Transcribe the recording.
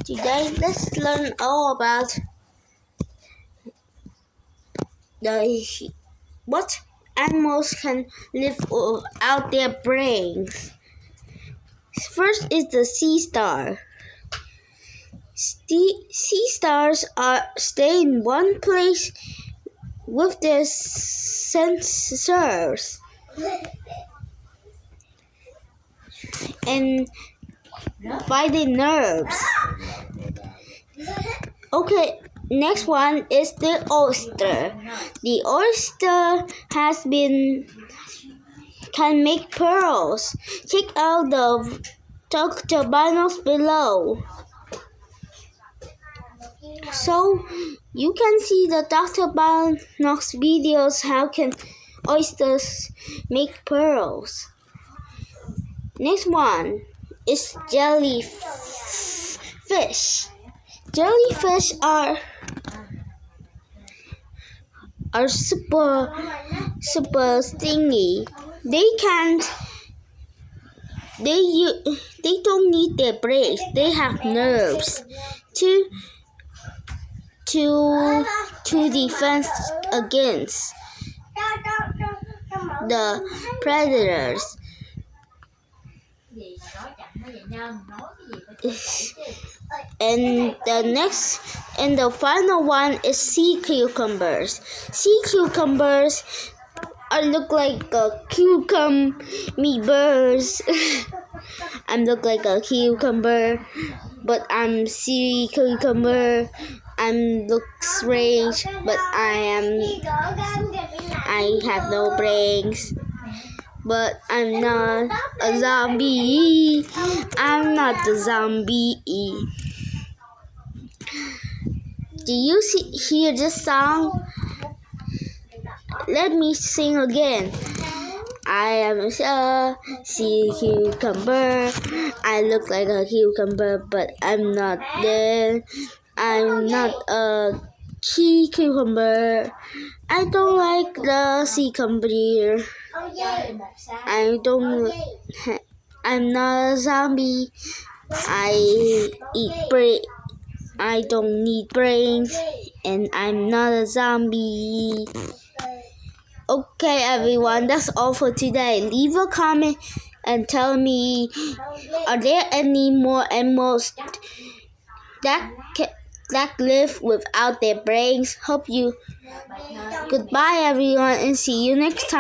Today let's learn all about what animals can live without their brains. First is the sea star. Sea stars stay in one place with their sensors and by the nerves. Okay, next one is the oyster. The oyster can make pearls. Check out the turbines below. So you can see the Dr. Binox videos how can oysters make pearls. Next one is jellyfish. Jellyfish are super stingy. They don't need their brains. They have nerves to defend against the predators. And the final one is sea cucumbers. Sea cucumbers look like cucumbers. I look like a cucumber, but I'm sea cucumber. I look strange, but I have no brains. But I'm not a zombie. I'm not a zombie. Do you hear this song? Let me sing again. I am a sea cucumber. I look like a cucumber, but I'm not there. I'm not a sea cucumber. I don't like the sea cucumber. I'm not a zombie. I don't need brains, and I'm not a zombie. Okay, everyone, that's all for today. Leave a comment and tell me, are there any more animals that live without their brains? Goodbye, everyone, and see you next time.